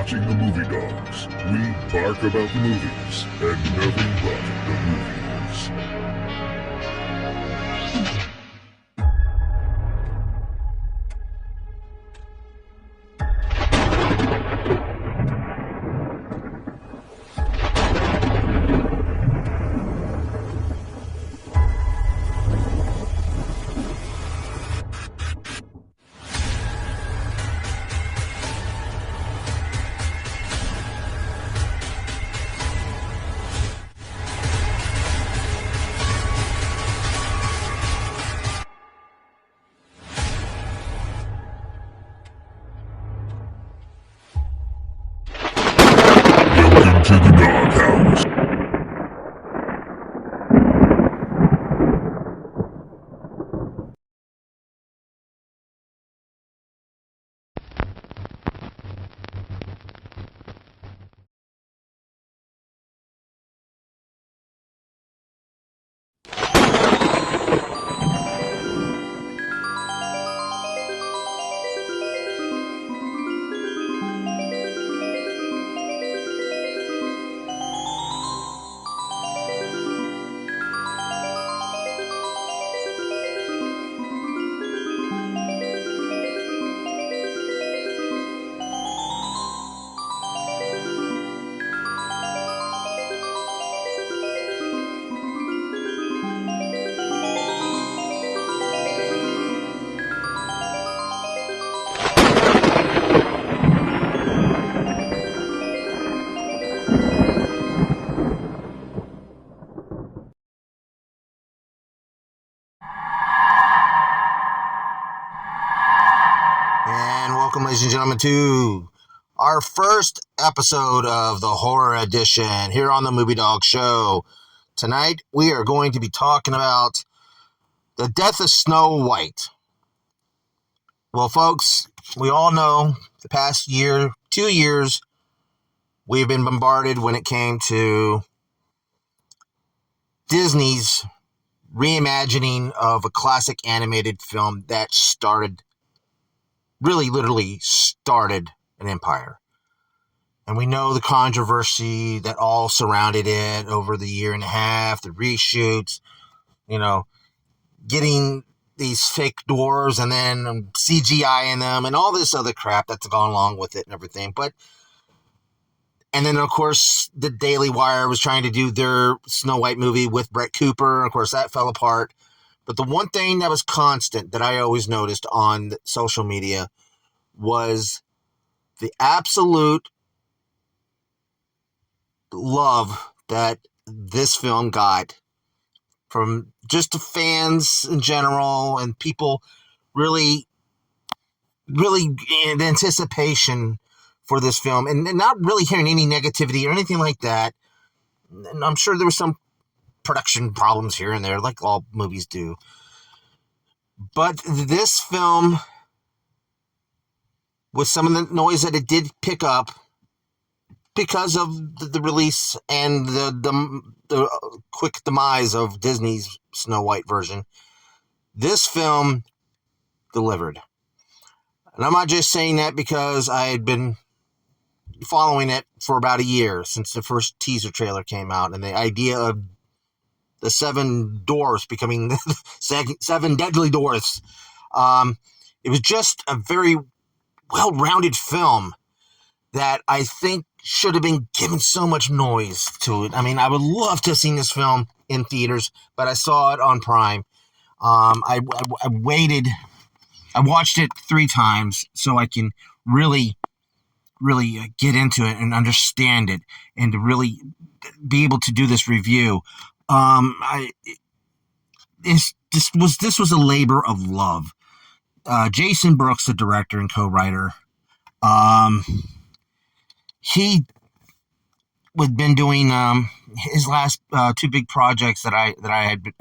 watching the Movie Dawgs. We bark about the movies and nothing but the movies. Welcome to the Dawghouse. And welcome, ladies and gentlemen, to our first episode of the Horror Edition here on the Movie Dawgs Show. Tonight, we are going to be talking about the death of Snow White. Well, folks, we all know the past year, 2 years, we've been bombarded when it came to Disney's reimagining of a classic animated film that literally started an empire. And we know the controversy that all surrounded it over the year and a half, the reshoots, getting these fake dwarves and then CGI in them and all this other crap that's gone along with it and everything. And then, of course, the Daily Wire was trying to do their Snow White movie with Brett Cooper. Of course, that fell apart. But the one thing that was constant that I always noticed on social media was the absolute love that this film got from just the fans in general and people really in anticipation for this film and not really hearing any negativity or anything like that. And I'm sure there were some production problems here and there, like all movies do. But this film, with some of the noise that it did pick up because of the release and the quick demise of Disney's Snow White version, this film delivered. And I'm not just saying that because I had been following it for about a year since the first teaser trailer came out, and the idea of the 7 dwarfs becoming the 7 deadly dwarfs. It was just a very well-rounded film that I think should have been given so much noise to it. I mean, I would love to have seen this film in theaters, but I saw it on Prime. I waited. I watched it 3 times so I can really get into it and understand it and to really be able to do this review. This was a labor of love. Jason Brooks, the director and co-writer, he had been doing his last 2 big projects that I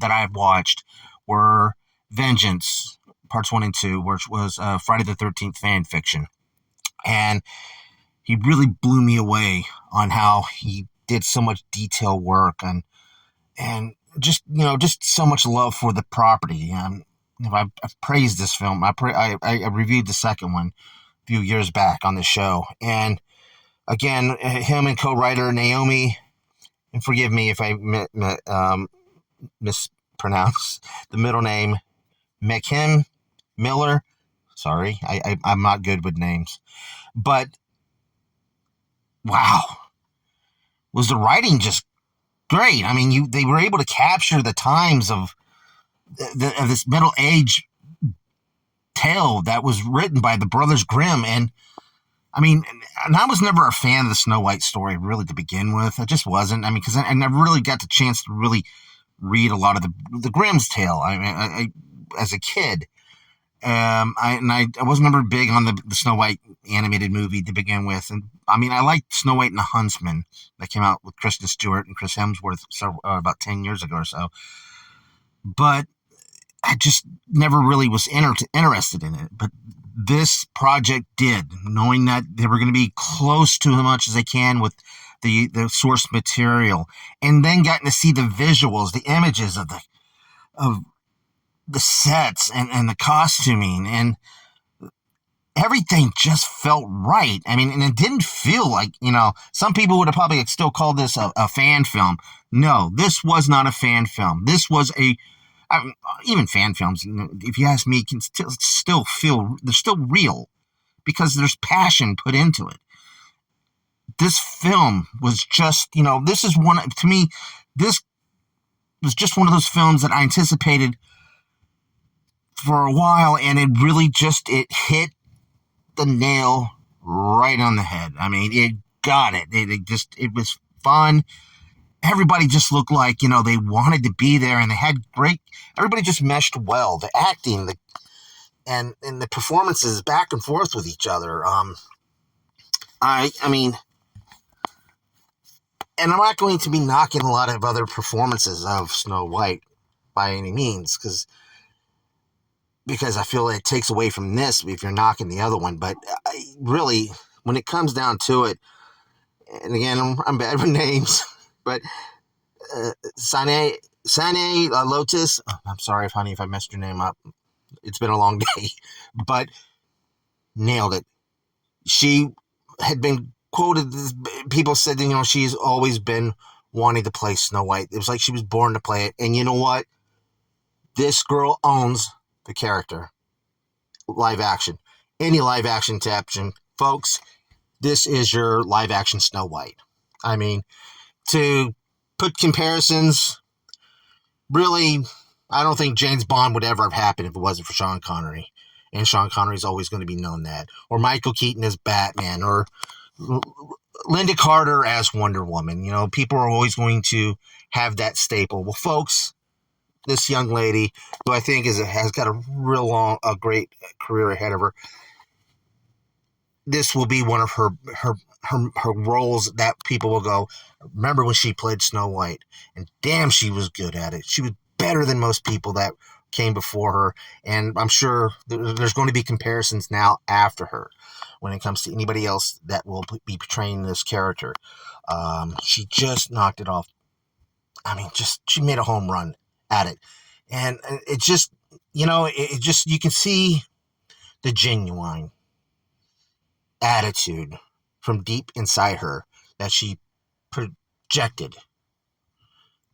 have watched were Vengeance parts 1 and 2, which was Friday the 13th fan fiction, and he really blew me away on how he did so much detail work and just so much love for the property. I've praised this film. I reviewed the second one a few years back on the show, and Again, him and co-writer Naomi, and forgive me if I mispronounce the middle name, McKim Miller. Sorry, I'm not good with names. But, wow, was the writing just great? I mean, they were able to capture the times of this middle age tale that was written by the brothers Grimm. And I mean, and I was never a fan of the Snow White story really to begin with. I just wasn't. I mean, because I never really got the chance to really read a lot of the Grimm's tale. I mean, as a kid, I wasn't never big on the Snow White animated movie to begin with. And I mean, I liked Snow White and the Huntsman that came out with Kristen Stewart and Chris Hemsworth about 10 years ago or so. But I just never really was interested in it. But this project did, knowing that they were going to be close to as much as they can with the source material, and then getting to see the visuals, the images of the sets and the costuming, and everything just felt right. I mean, and it didn't feel like, some people would have probably still called this a fan film. No, this was not a fan film. This was even fan films, if you ask me, can still feel, they're still real because there's passion put into it. This film was just, this is one, to me, this was just one of those films that I anticipated for a while, and it really it hit the nail right on the head. I mean, it got it. It was fun. Everybody just looked like, they wanted to be there, and they had everybody just meshed well. The acting, and the performances back and forth with each other. I mean, and I'm not going to be knocking a lot of other performances of Snow White by any means, because I feel it takes away from this if you're knocking the other one. But really, when it comes down to it, and again, I'm bad with names, but Sane Lotus, I'm sorry, honey, if I messed your name up. It's been a long day, but nailed it. She had been quoted, people said, she's always been wanting to play Snow White. It was like she was born to play it. And you know what? This girl owns the character. Live action. Any live action adaptation, folks, this is your live action Snow White. I mean, to put comparisons, really, I don't think James Bond would ever have happened if it wasn't for Sean Connery. And Sean Connery is always going to be known that. Or Michael Keaton as Batman. Or Linda Carter as Wonder Woman. People are always going to have that staple. Well, folks, this young lady, who I think has got a great career ahead of her, this will be one of her roles that people will go, remember when she played Snow White? And damn, she was good at it. She was better than most people that came before her. And I'm sure there's going to be comparisons now after her when it comes to anybody else that will be portraying this character. She just knocked it off. I mean, she made a home run at it. And it just, you can see the genuine attitude from deep inside her that she projected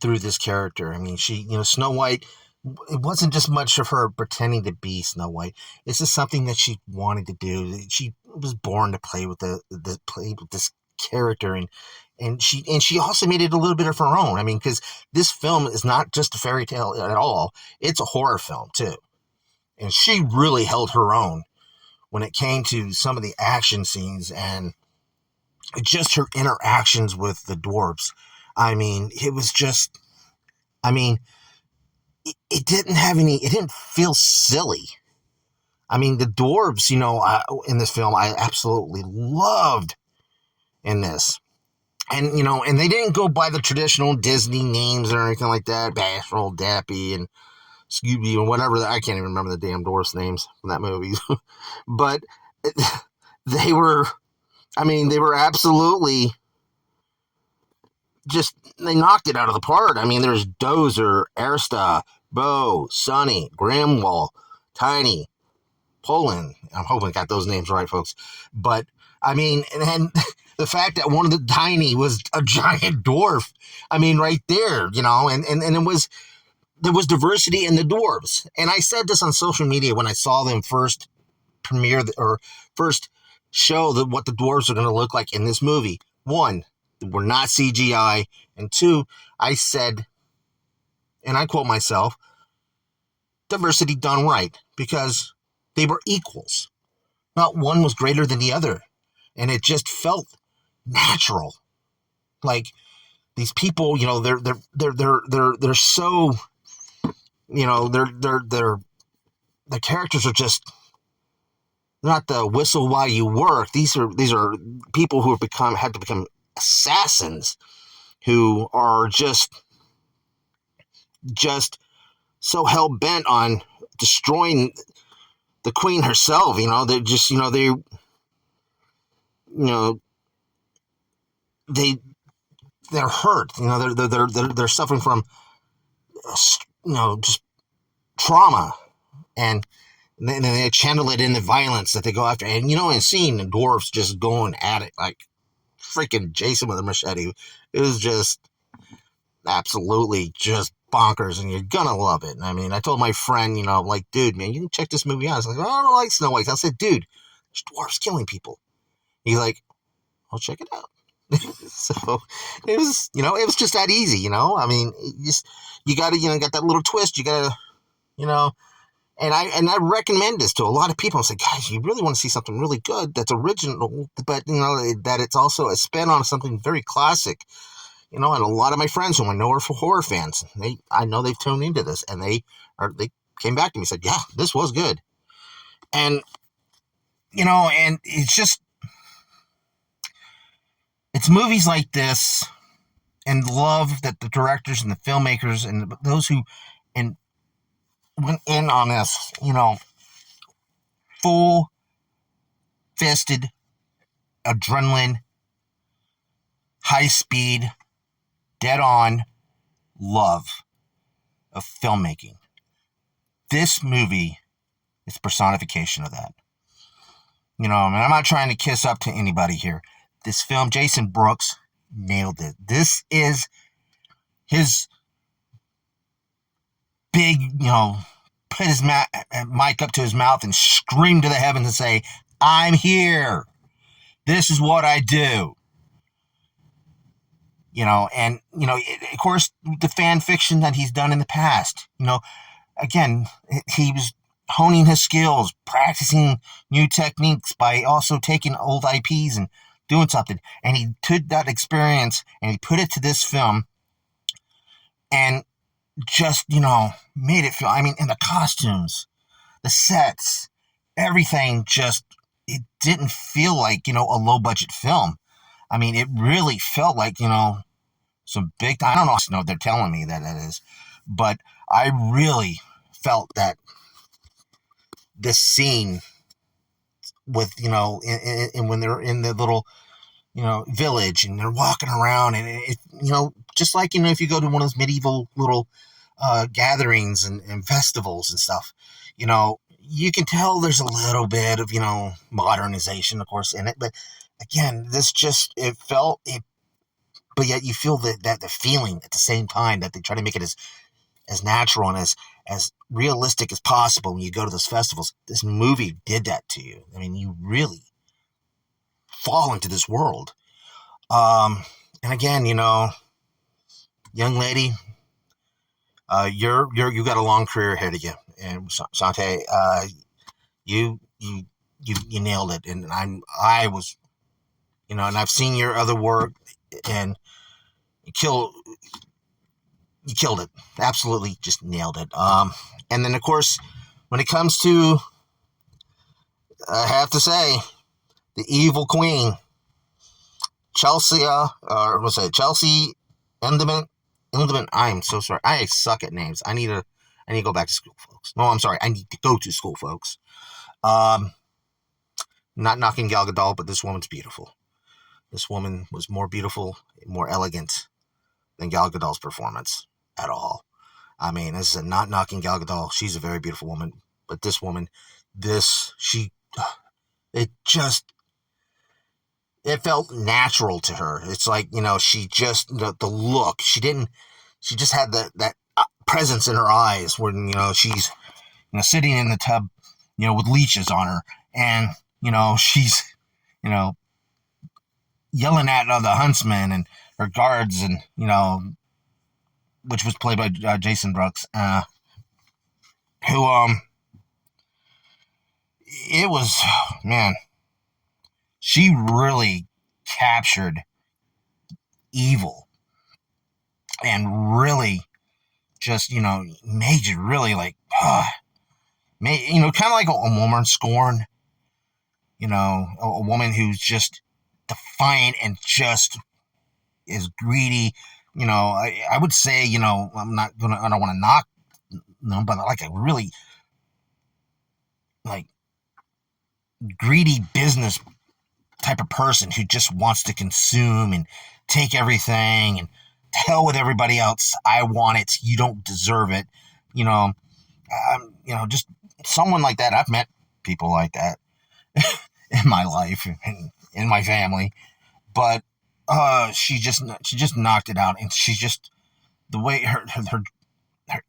through this character. I mean, Snow White, it wasn't just much of her pretending to be Snow White. This is something that she wanted to do. She was born to play with this character, and she also made it a little bit of her own. I mean, because this film is not just a fairy tale at all; it's a horror film too. And she really held her own when it came to some of the action scenes and just her interactions with the dwarves. I mean, it was just, it didn't feel silly. I mean, the dwarves, in this film, I absolutely loved in this. And, and they didn't go by the traditional Disney names or anything like that. Bashful, Dappy, and Scooby, and whatever. I can't even remember the damn dwarfs' names from that movie. But they were absolutely they knocked it out of the park. I mean, there's Dozer, Arista, Bo, Sonny, Grimwall, Tiny, Poland. I'm hoping I got those names right, folks. But, I mean, and then the fact that one of the tiny was a giant dwarf. I mean, right there, you know, and it was, there was diversity in the dwarves. And I said this on social media when I saw them first premiere or first show that what the dwarves are going to look like in this movie. One, we're not CGI. And two, I said, and I quote myself, diversity done right, because they were equals. Not one was greater than the other. And it just felt natural. Like these people, you know, they're so, you know, the characters are just not the whistle while you work. These are people who have had to become assassins, who are just so hell bent on destroying the queen herself. You know, they're just, you know, they're hurt. You know, they're suffering from, you know, just trauma, and then they channel it in the violence that they go after. And, you know, and seeing the dwarves just going at it like freaking Jason with a machete, it was just absolutely just bonkers, and you're gonna love it. I mean, I told my friend, you know, like, dude, man, you can check this movie out. I was like, I don't like Snow White. I said, dude, there's dwarves killing people. He's like, I'll check it out. So it was, you know, it was just that easy, you know. I mean, you gotta, you know, got that little twist. You gotta, you know, and I recommend this to a lot of people. I say, guys, you really want to see something really good that's original, but, you know, that it's also a spin on something very classic. You know, and a lot of my friends whom I know are horror fans, I know they've tuned into this, and they came back to me and said, yeah, this was good. And, you know, and it's movies like this, and love that the directors and the filmmakers and those who went in on this, you know, full-fisted, adrenaline, high-speed, dead-on love of filmmaking. This movie is personification of that. You know, I mean, I'm not trying to kiss up to anybody here. This film, Jason Brooks nailed it. This is his big, you know, put his mic up to his mouth and scream to the heavens and say, I'm here. This is what I do. You know, and, you know, of course, the fan fiction that he's done in the past, you know, again, he was honing his skills, practicing new techniques by also taking old IPs and doing something. And he took that experience and he put it to this film and just, you know, made it feel, I mean, and the costumes, the sets, everything just, it didn't feel like, you know, a low budget film. I mean, it really felt like, you know, some big, I don't know, they're telling me that it is, but I really felt that this scene with, you know, and when they're in the little, you know, village and they're walking around and it, you know, just like, you know, if you go to one of those medieval little gatherings and festivals and stuff, you know, you can tell there's a little bit of, you know, modernization, of course, in it. But again, this just, it felt it, but yet you feel that the feeling at the same time, that they try to make it as natural and as realistic as possible when you go to those festivals. This movie did that to you. I mean, you really fall into this world. And again, you know, young lady, you got a long career ahead of you, and Sante, you nailed it, and I was, you know, and I've seen your other work, and you killed it, absolutely, just nailed it. And then of course, when it comes to, I have to say, the evil queen, Chelsea, Chelsea Endement. I'm so sorry. I suck at names. I need to go back to school, folks. No, I'm sorry. I need to go to school, folks. Not knocking Gal Gadot, but this woman's beautiful. This woman was more beautiful, more elegant than Gal Gadot's performance at all. I mean, this is not knocking Gal Gadot. She's a very beautiful woman, but this woman, it it felt natural to her. It's like, she just, the look, she just had that presence in her eyes when, she's, sitting in the tub, with leeches on her. And, she's, yelling at the huntsman and her guards and, which was played by Jason Brooks, who, it was, man, she really captured evil and really just, made you really like, kind of like a woman scorn, a woman who's just defiant and just is greedy. I would say, I don't want to knock, but like a really like greedy business type of person who just wants to consume and take everything and to hell with everybody else. I want it. You don't deserve it. Just someone like that. I've met people like that in my life and in my family, but she just knocked it out. And she's just, the way her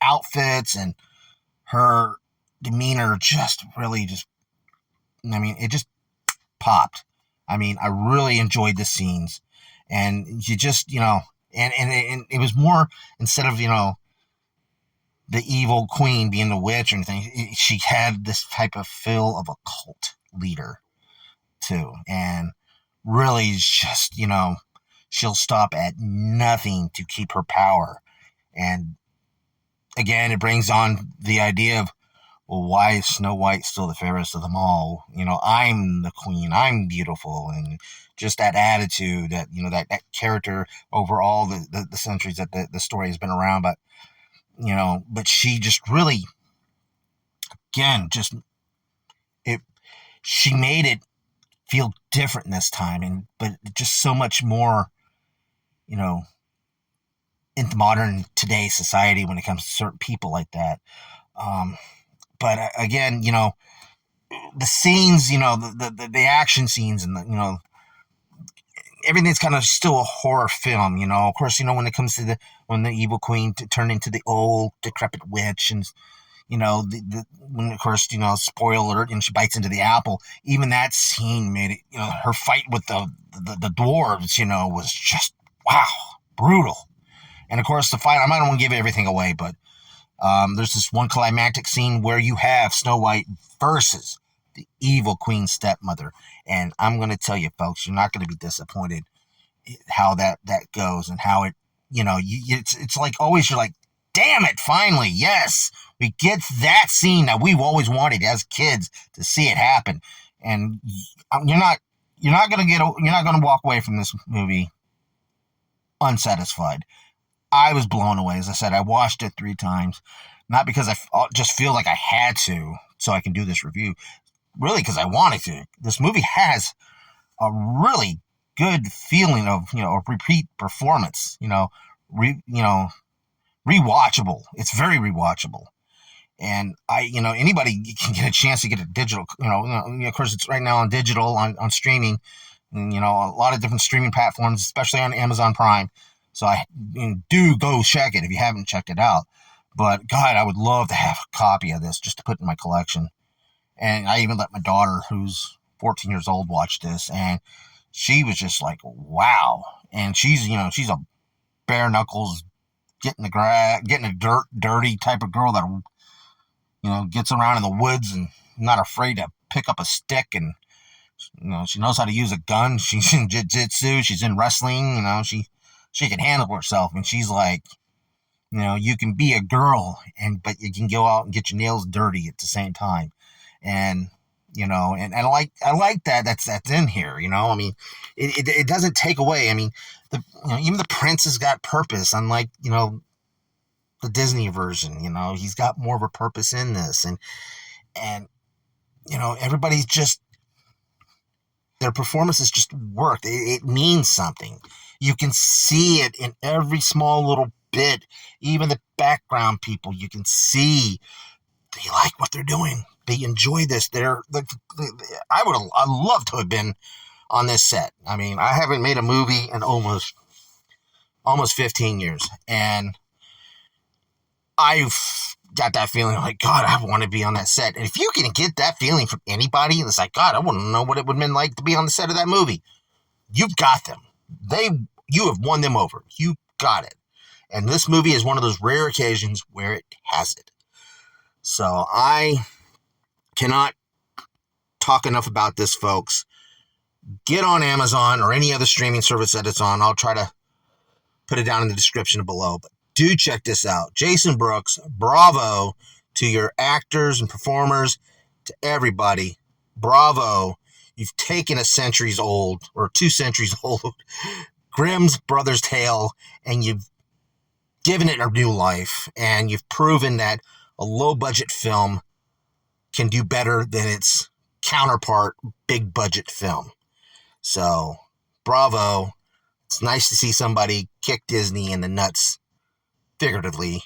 outfits and her demeanor just really it just popped. I really enjoyed the scenes, and you just, and it was more, instead of, the evil queen being the witch or anything, she had this type of feel of a cult leader too. And really just, she'll stop at nothing to keep her power. And again, it brings on the idea of, well, why is Snow White still the fairest of them all? I'm the queen, I'm beautiful. And just that attitude, that, that character over all the centuries that the story has been around. But, but she just really, again, she made it feel different this time. But just so much more, into modern today's society when it comes to certain people like that. But again, the scenes, the action scenes and everything's kind of still a horror film, of course, when it comes to when the evil queen turned into the old decrepit witch and, when, of course, spoiler alert, and she bites into the apple, even that scene made it, her fight with the dwarves, was just, wow, brutal. And of course the fight, I don't want to give everything away, but there's this one climactic scene where you have Snow White versus the evil queen stepmother. And I'm going to tell you, folks, you're not going to be disappointed how that goes and how it, it's like always you're like, damn it, finally, yes, we get that scene that we've always wanted as kids to see it happen. And you're not going to walk away from this movie unsatisfied. I was blown away. As I said, I watched it 3 times, not because I just feel like I had to, so I can do this review, really because I wanted to. This movie has a really good feeling of, a repeat performance, rewatchable. It's very rewatchable. And anybody can get a chance to get a digital, of course it's right now on digital, on streaming, and, a lot of different streaming platforms, especially on Amazon Prime. So do go check it if you haven't checked it out. But God, I would love to have a copy of this just to put in my collection. And I even let my daughter, who's 14 years old, watch this, and she was just like, wow. And she's a bare knuckles, getting the dirt dirty type of girl that gets around in the woods and not afraid to pick up a stick. And she knows how to use a gun. She's in jiu-jitsu. She's in wrestling. She can handle herself, and she's like, you can be a girl, but you can go out and get your nails dirty at the same time. And, and I like that that's in here, it doesn't take away. Even the prince has got purpose, unlike, the Disney version, he's got more of a purpose in this. And, everybody's just, their performances just worked. It means something. You can see it in every small little bit. Even the background people, you can see they like what they're doing. They enjoy this. I'd love to have been on this set. I mean, I haven't made a movie in almost 15 years, and I've got that feeling like, God, I want to be on that set. And if you can get that feeling from anybody, it's like, God, I wouldn't know what it would have been like to be on the set of that movie. You've got them. You have won them over. You got it. And this movie is one of those rare occasions where it has it. So I cannot talk enough about this, folks. Get on Amazon or any other streaming service that it's on. I'll try to put it down in the description below. But do check this out. Jason Brooks, bravo to your actors and performers, to everybody. Bravo. You've taken a centuries old, or 2 centuries old, Grimm's Brothers tale, and you've given it a new life. And you've proven that a low-budget film can do better than its counterpart, big-budget film. So, bravo. It's nice to see somebody kick Disney in the nuts, figuratively,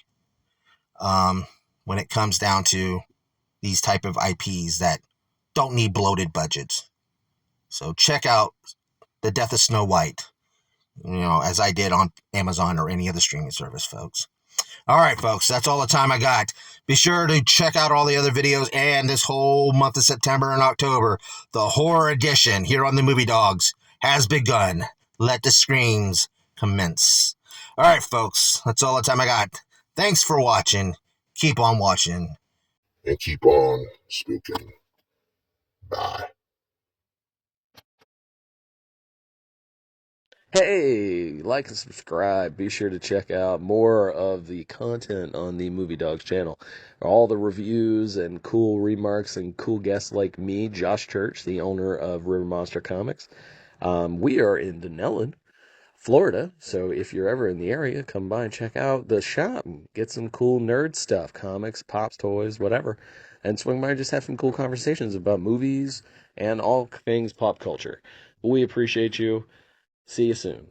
when it comes down to these type of IPs that don't need bloated budgets. So check out The Death of Snow White, as I did on Amazon or any other streaming service, folks. All right, folks, that's all the time I got. Be sure to check out all the other videos and this whole month of September and October. The horror edition here on the Movie Dawgs has begun. Let the screams commence. All right, folks, that's all the time I got. Thanks for watching. Keep on watching. And keep on spooking. Bye. Hey, like and subscribe. Be sure to check out more of the content on the Movie Dawgs channel. All the reviews and cool remarks and cool guests like me, Josh Church, the owner of River Monster Comics. We are in Denellen, Florida, so if you're ever in the area, come by and check out the shop. Get some cool nerd stuff, comics, pops, toys, whatever. And swing by and just have some cool conversations about movies and all things pop culture. We appreciate you. See you soon.